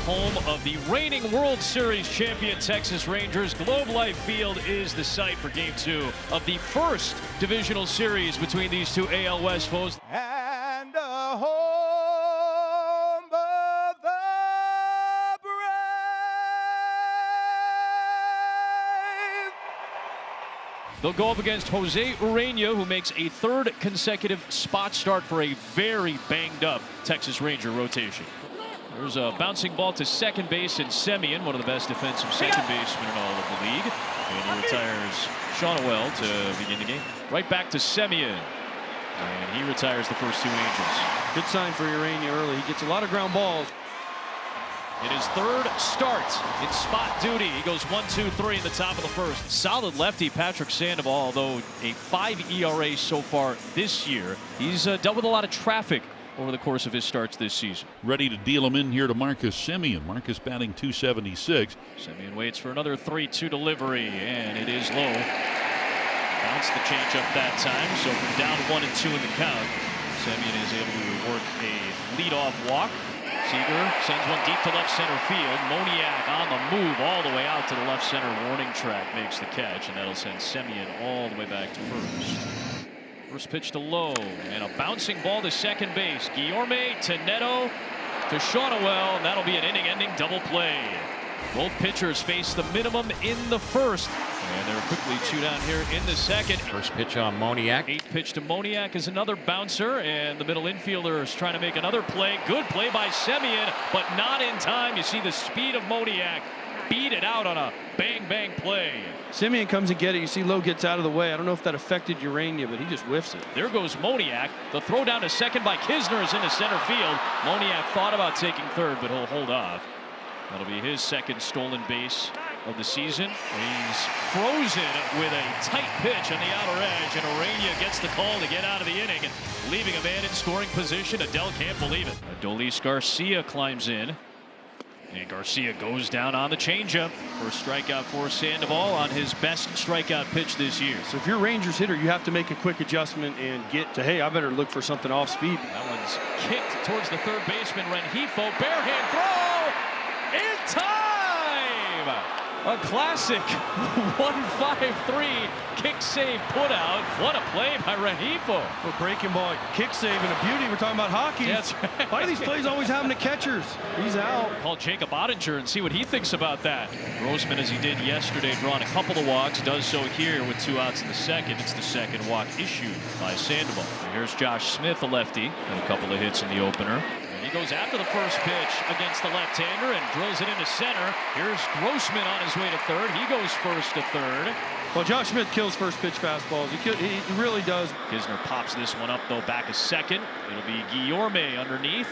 home of the reigning World Series champion Texas Rangers. Globe Life Field is the site for Game 2 of the first divisional series between these two AL West foes. And a home of the brave. They'll go up against Jose Urena, who makes a third consecutive spot start for a very banged-up Texas Ranger rotation. There's a bouncing ball to second base, and Semien, one of the best defensive second basemen in all of the league. And he retires Shonwell to begin the game. Right back to Semien. And he retires the first two Angels. Good sign for Urena early. He gets a lot of ground balls. In his third start in spot duty, he goes 1-2-3 in the top of the first. Solid lefty Patrick Sandoval, although a 5 ERA so far this year. He's dealt with a lot of traffic over the course of his starts this season. Ready to deal him in here to Marcus Semien. Marcus batting .276. Semien waits for another 3-2 delivery, and it is low. Bounced the changeup that time, so from down 1-2 in the count, Semien is able to work a leadoff walk. Seager sends one deep to left center field. Moniak on the move all the way out to the left center warning track, makes the catch, and that'll send Semien all the way back to first. First pitch to low, and a bouncing ball to second base. Guillorme to Neto to Shonwell, and that'll be an inning-ending double play. Both pitchers face the minimum in the first, and they're quickly chewed out here in the second. First pitch on Moniak. Eighth pitch to Moniak is another bouncer, and the middle infielder is trying to make another play. Good play by Semien, but not in time. You see the speed of Moniak beat it out on a bang-bang play. Semien comes and get it. You see Lowe gets out of the way. I don't know if that affected Urena, but he just whiffs it. There goes Moniak. The throw down to second by Kisner is into center field. Moniak thought about taking third, but he'll hold off. That'll be his second stolen base of the season. He's frozen with a tight pitch on the outer edge, and Urena gets the call to get out of the inning, leaving a man in scoring position. Adele can't believe it. Adolis Garcia climbs in, and Garcia goes down on the changeup. First strikeout for Sandoval on his best strikeout pitch this year. So if you're a Rangers hitter, you have to make a quick adjustment and get to, hey, I better look for something off speed. That one's kicked towards the third baseman, Rengifo. Barehand throw! In time! A classic 1-5-3 kick save put out. What a play by Rengifo. A breaking ball, kick save, and a beauty. We're talking about hockey. That's right. Why do these plays always happen to catchers? He's out. Call Jacob Ottinger and see what he thinks about that. Grossman, as he did yesterday, drawing a couple of walks, does so here with 2 outs in the second. It's the second walk issued by Sandoval. Here's Josh Smith, the lefty, and a couple of hits in the opener. He goes after the first pitch against the left-hander and drills it into center. Here's Grossman on his way to third. He goes first to third. Well, Josh Smith kills first pitch fastballs. He really does. Kisner pops this one up, though, back a second. It'll be Guillorme underneath,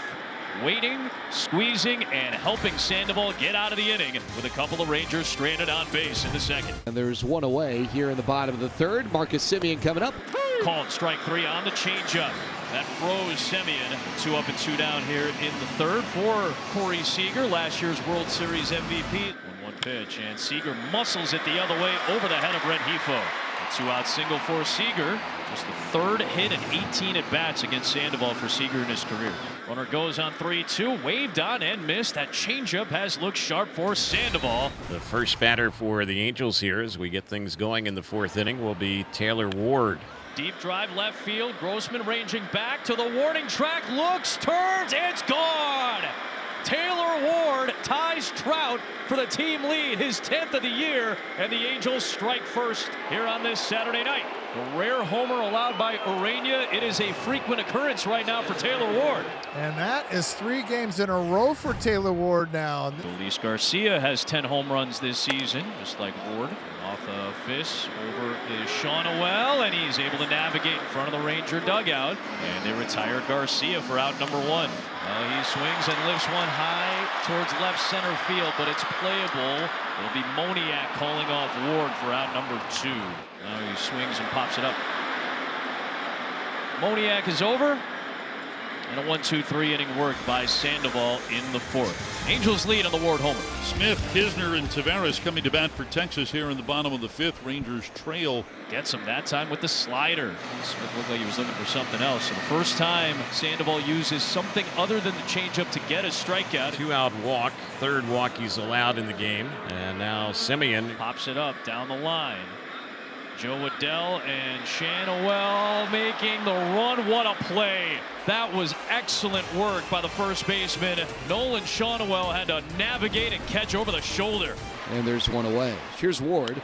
waiting, squeezing, and helping Sandoval get out of the inning with a couple of Rangers stranded on base in the second. And there's one away here in the bottom of the third. Marcus Semien coming up. Called strike 3 on the changeup. That froze Semien. 2 up and 2 down here in the third for Corey Seager, last year's World Series MVP. 1-1 pitch, and Seager muscles it the other way over the head of Rengifo. A 2-out single for Seager. Just the third hit and 18 at-bats against Sandoval for Seager in his career. Runner goes on 3-2, waved on and missed. That changeup has looked sharp for Sandoval. The first batter for the Angels here as we get things going in the fourth inning will be Taylor Ward. Deep drive left field. Grossman ranging back to the warning track. Looks, turns, it's gone. Taylor Ward ties Trout for the team lead, his 10th of the year, and the Angels strike first here on this Saturday night. A rare homer allowed by Urena. It is a frequent occurrence right now for Taylor Ward. And that is 3 games in a row for Taylor Ward now. Adolis Garcia has 10 home runs this season, just like Ward. Off the fist, over is Shonwell, and he's able to navigate in front of the Ranger dugout. And they retire Garcia for out number 1. Well, he swings and lifts one high towards left center field, but it's playable. It'll be Moniak calling off Ward for out number 2. Now he swings and pops it up. Moniak is over, And a 1-2-3 inning work by Sandoval in the 4th. Angels lead on the Ward homer. Smith, Kisner, and Tavares coming to bat for Texas here in the bottom of the 5th. Rangers trail. Gets him that time with the slider. Smith looked like he was looking for something else. So the first time Sandoval uses something other than the changeup to get a strikeout. 2-out walk, 3rd walk he's allowed in the game. And now Semien Pops it up down the line. Joe Adell and Shanawell making the run. What a play. That was excellent work by the first baseman. Nolan Shanawell had to navigate and catch over the shoulder. And there's one away. Here's Ward.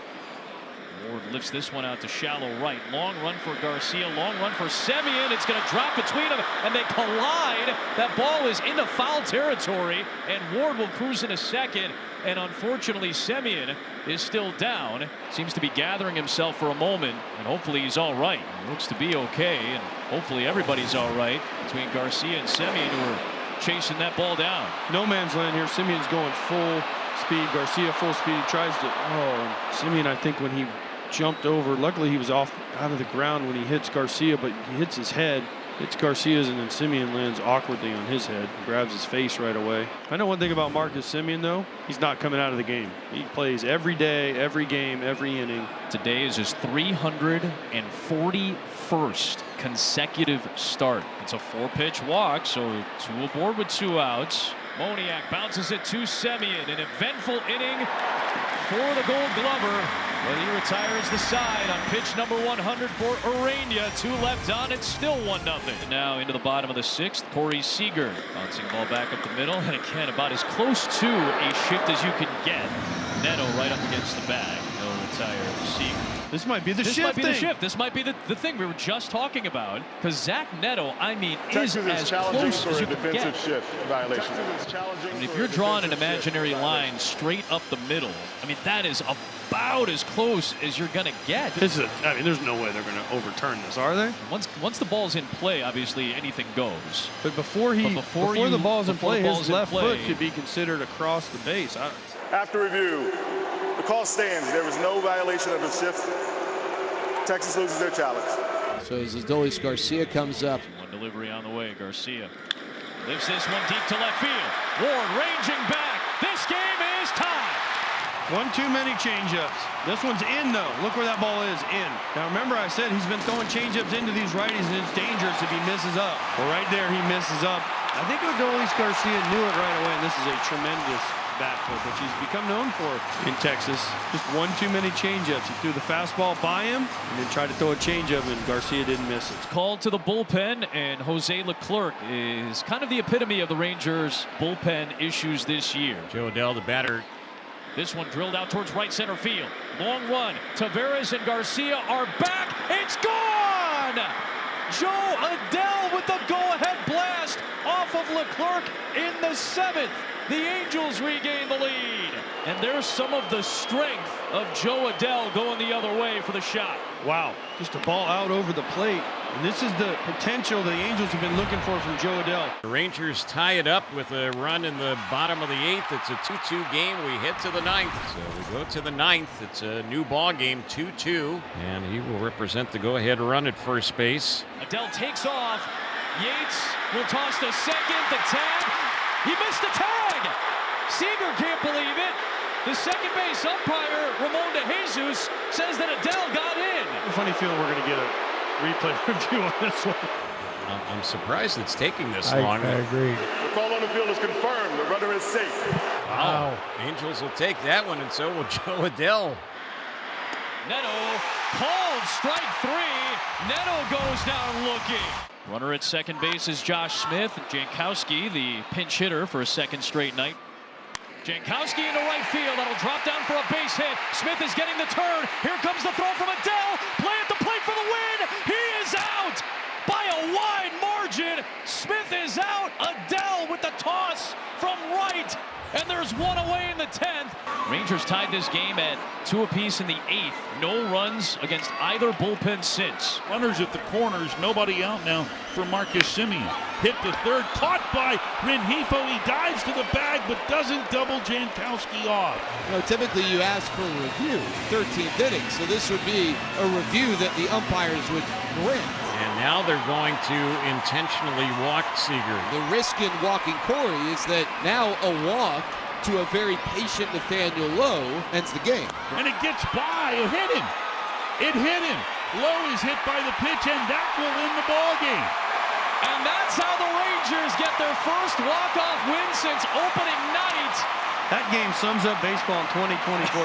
Ward lifts this one out to shallow right. Long run for Garcia. Long run for Semien. It's going to drop between them, and they collide. That ball is into foul territory, and Ward will cruise into second. And unfortunately, Semien is still down. Seems to be gathering himself for a moment, and hopefully he's all right. He looks to be okay, and hopefully everybody's all right between Garcia and Semien, who are chasing that ball down. No man's land here. Semien's going full speed. Garcia full speed. He tries to. Oh, Semien, I think when he jumped over, luckily he was out of the ground when he hits Garcia, but he hits his head. Hits Garcia's, and then Semien lands awkwardly on his head. Grabs his face right away. I know one thing about Marcus Semien, though. He's not coming out of the game. He plays every day, every game, every inning. Today is his 341st consecutive start. It's a 4-pitch walk, so 2 aboard with 2 outs. Moniak bounces it to Semien. An eventful inning for the Gold Glover. But he retires the side on pitch number 100 for Urania. 2 left on. It's still 1-0. Now into the bottom of the 6th. Corey Seager bouncing ball back up the middle. And again, about as close to a shift as you can get. Neto right up against the bag. He'll retire Seager. This might be the shift. This might be the shift. This might be the thing we were just talking about. Because Zach Neto, I mean, is as close as you can get. Shift violation. I mean, if you're drawing an imaginary line straight up the middle, I mean, that is about as close as you're going to get. This is I mean, there's no way they're going to overturn this, are they? Once the ball's in play, obviously anything goes. But before the ball's in play, his left foot could be considered across the base. After review, the call stands. There was no violation of the shift. Texas loses their challenge. So as Adolis Garcia comes up. One delivery on the way. Garcia lifts this one deep to left field. Ward ranging back. This game is tied. One too many changeups. This one's in, though. Look where that ball is, in. Now, remember I said he's been throwing changeups into these righties, and it's dangerous if he misses up. Well, right there, he misses up. I think Adolis Garcia knew it right away, and this is a tremendous bat flip, which he's become known for in Texas. Just one too many changeups. He threw the fastball by him, and then tried to throw a changeup, and Garcia didn't miss it. Called to the bullpen, and Jose Leclerc is kind of the epitome of the Rangers' bullpen issues this year. Joe Adell, the batter. This one drilled out towards right center field. Long run. Tavares and Garcia are back. It's gone! Joe Adell with the go-ahead blast off of Leclerc in the 7th. The Angels regain the lead. And there's some of the strength of Joe Adell going the other way for the shot. Wow, just a ball out over the plate. And this is the potential the Angels have been looking for from Joe Adell. The Rangers tie it up with a run in the bottom of the 8th. It's a 2-2 game. We hit to the 9th. So we go to the 9th. It's a new ball game, 2-2. And he will represent the go-ahead run at first base. Adell takes off. Yates will toss to second. The tag. He missed the tag. Seager can't believe it. The second base umpire, Ramon De Jesus, says that Adell got in. A funny feeling we're going to get a replay review on this one. I'm surprised it's taking this long. I agree. The call on the field is confirmed. The runner is safe. Wow. Angels will take that one, and so will Joe Adell. Neto called strike 3. Neto goes down looking. Runner at second base is Josh Smith. Jankowski, the pinch hitter for a second straight night. Jankowski into right field. That'll drop down for a base hit. Smith is getting the turn. Here comes the throw from Adell. Play at the plate for the win. He is out by a wide margin. Smith is out. Adell with the toss from right. And there's one away in the 10th. Rangers tied this game at 2 apiece in the 8th. No runs against either bullpen since. Runners at the corners, nobody out now for Marcus Semien. Hit to third, caught by Rengifo. He dives to the bag, but doesn't double Jankowski off. You know, typically you ask for a review, 13th inning, so this would be a review that the umpires would grant. And Now they're going to intentionally walk Seager. The risk in walking Corey is that now a walk to a very patient Nathaniel Lowe ends the game. And it gets by. It hit him. It hit him. Lowe is hit by the pitch, and that will win the ball game. And that's how the Rangers get their first walk-off win since opening night. That game sums up baseball in 2024.